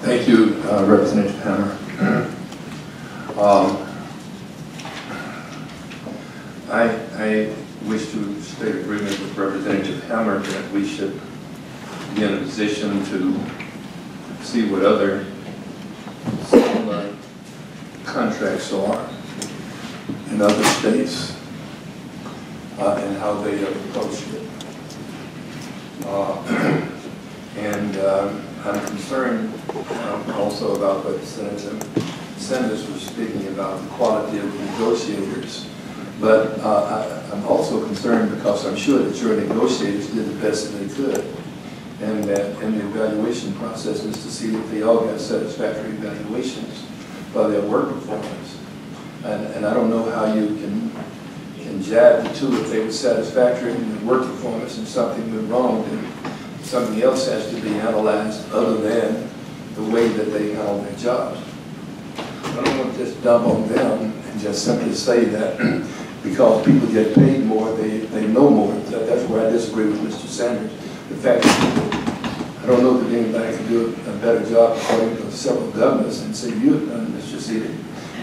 Thank you, Representative Hammer. I wish to state agreement with Representative Hammer that we should be in a position to see what other similar contracts are in other states and how they have approached it. I'm concerned also about what Senator Sanders was speaking about, the quality of the negotiators. But I'm also concerned because I'm sure that your negotiators did the best that they could. And that in the evaluation process is to see if they all got satisfactory evaluations for their work performance. And I don't know how you can jab the two if they were satisfactory in their work performance and something went wrong, then something else has to be analyzed other than the way that they handle their jobs. I don't want to just dump on them and just simply say that because people get paid more, they know more. That's where I disagree with Mr. Sanders. The fact that I don't know that anybody can do a better job according to several governors and say you've done, Mr. Selig.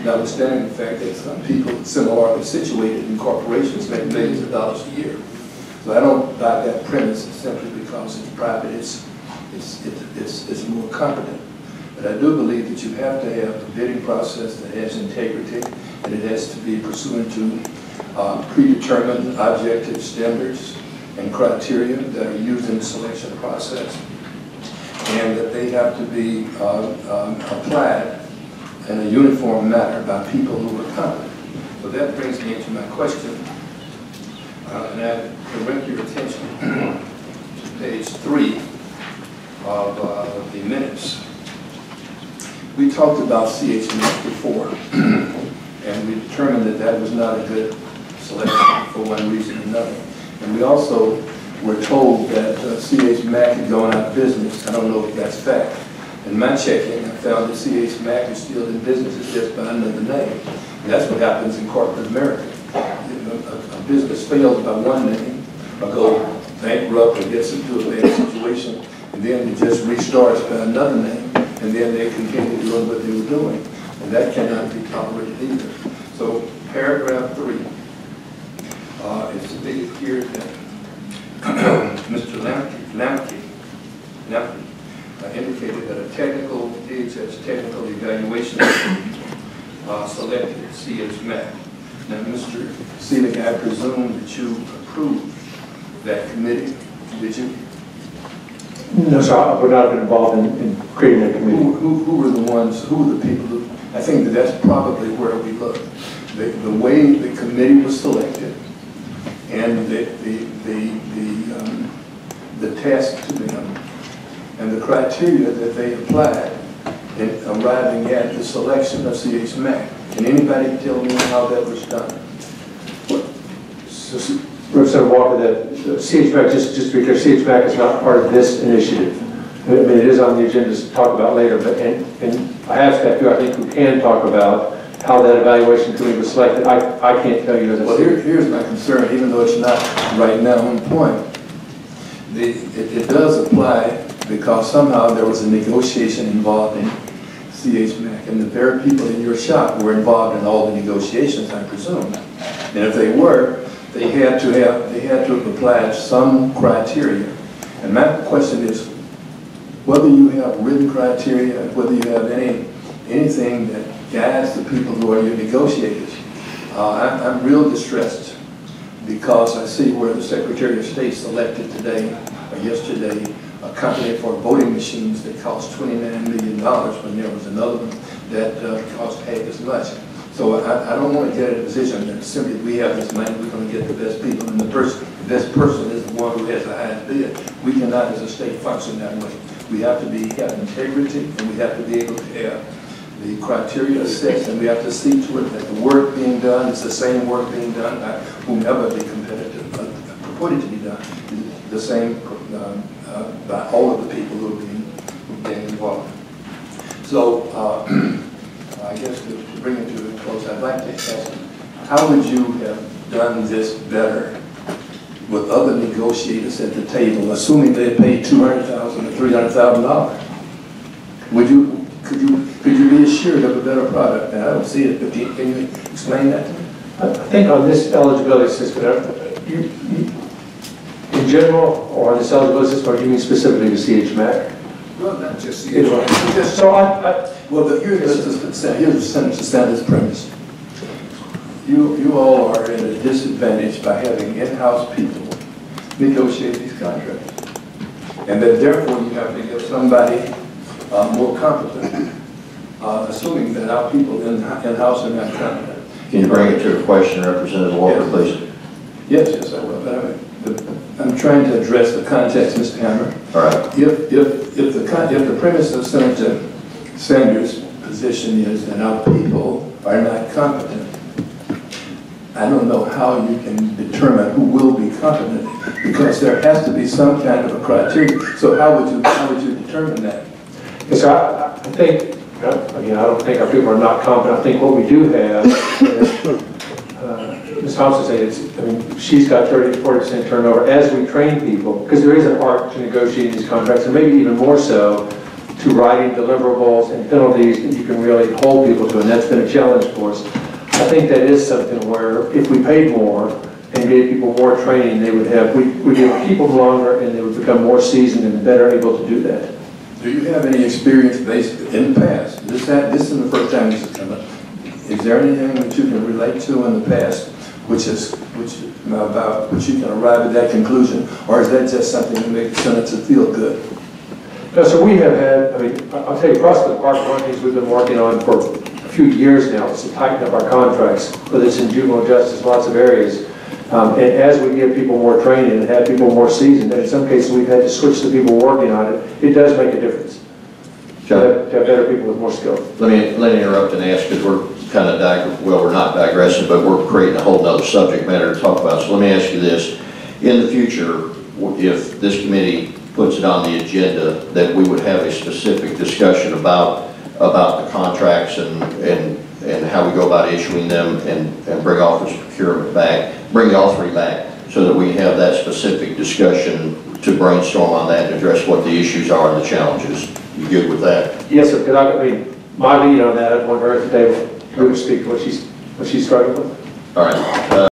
Notwithstanding the fact that some people similarly situated in corporations make millions of dollars a year. So I don't buy that premise simply because it's private. It's more competent. But I do believe that you have to have a bidding process that has integrity, and it has to be pursuant to predetermined objective standards and criteria that are used in the selection process, and that they have to be applied in a uniform manner by people who are competent. So that brings me into my question, and I direct your attention to page 3 of the minutes. We talked about Mack before, and we determined that that was not a good selection for one reason or another. And we also were told that Mack had gone out of business. I don't know if that's fact. In my checking, I found that Mack is still in business, it's just by another name. And that's what happens in corporate America. A business fails by one name, or go bankrupt or gets into a bad situation, and then it just restarts by another name, and then they continue doing what they were doing. And that cannot be tolerated either. So paragraph 3, it's stated here that Mr. Lamke indicated that a DHS technical evaluation selected Mack. Now, Mr. Selig, I presume that you approved that committee, did you? No, sir, I would not have been involved in creating that committee. Who were the ones, who were the people who, I think that that's probably where we look. The way the committee was selected and the task to them and the criteria that they applied in arriving at the selection of Mack. Can anybody tell me how that was done? Representative Walker, that Mack, just because Mack is not part of this initiative. I mean, it is on the agenda to talk about later, but and I have staff who I think who can talk about how that evaluation committee was selected. I can't tell you as a well, here's my concern, even though it's not right now on point. It does apply because somehow there was a negotiation involved in Mack, and the very people in your shop were involved in all the negotiations, I presume. And if they were, they had to have applied some criteria. And my question is, whether you have written criteria, whether you have anything that guides the people who are your negotiators. I'm real distressed because I see where the Secretary of State selected today or yesterday a company for voting machines that cost $29 million when there was another one that cost half as much. So I don't want to get in a position that simply we have this money, we're going to get the best people, and the best person is the one who has the highest bid. We cannot as a state function that way. We have to have integrity, and we have to be able to have the criteria set, and we have to see to it that the work being done is the same work being done by whomever the competitive purported to be done, the same by all of the people who are being involved. So I guess to bring it to a close, I'd like to ask, how would you have done this better with other negotiators at the table, assuming they paid $200,000 or $300,000? Could you be assured of a better product? And I don't see it, but can you explain that to me? I think on this eligibility system, in general, or on this eligibility system, or do you mean specifically to CHMAC? Well, not just So well, here's the sentence to stand as premise. You all are at a disadvantage by having in-house people negotiate these contracts. And that therefore you have to get somebody more competent, assuming that our people in-house are not competent. Can you bring it to a question, Representative Walker, please? Yes, I will. But I'm trying to address the context, Mr. Hammer. All right. If the premise of Senator Sanders' position is that our people are not competent, I don't know how you can determine who will be competent, because there has to be some kind of a criteria. So how would you determine that? Yes, I think, again, I don't think our people are not competent. I think what we do have is, Ms. Thompson said, I mean, she's got 30 to 40% turnover as we train people, because there is an art to negotiating these contracts, and maybe even more so to writing deliverables and penalties that you can really hold people to, and that's been a challenge for us. I think that is something where if we paid more and gave people more training, they would have, we'd be able to keep them longer, and they would become more seasoned and better able to do that. Do you have any experience based in the past? This is the first time this has come up. Is there anything that you can relate to in the past which you can arrive at that conclusion, or is that just something to make the senator feel good? No, so we have had, I mean, I'll tell you, across the department, one of the things we've been working on for a few years now is to tighten up our contracts, whether it's in juvenile justice, lots of areas. And as we give people more training and have people more seasoned, and in some cases we've had to switch the people working on it, it does make a difference. To have better people with more skill. Let me interrupt and ask, because we're kind of, we're not digressing, but we're creating a whole other subject matter to talk about. So let me ask you this. In the future, if this committee puts it on the agenda, that we would have a specific discussion about the contracts and how we go about issuing them, and bring office procurement back, bring all three back, so that we have that specific discussion to brainstorm on that and address what the issues are and the challenges. You good with that? Yes, sir. Because I mean, my lead on that, I want her today to speak to what she's struggling with. All right.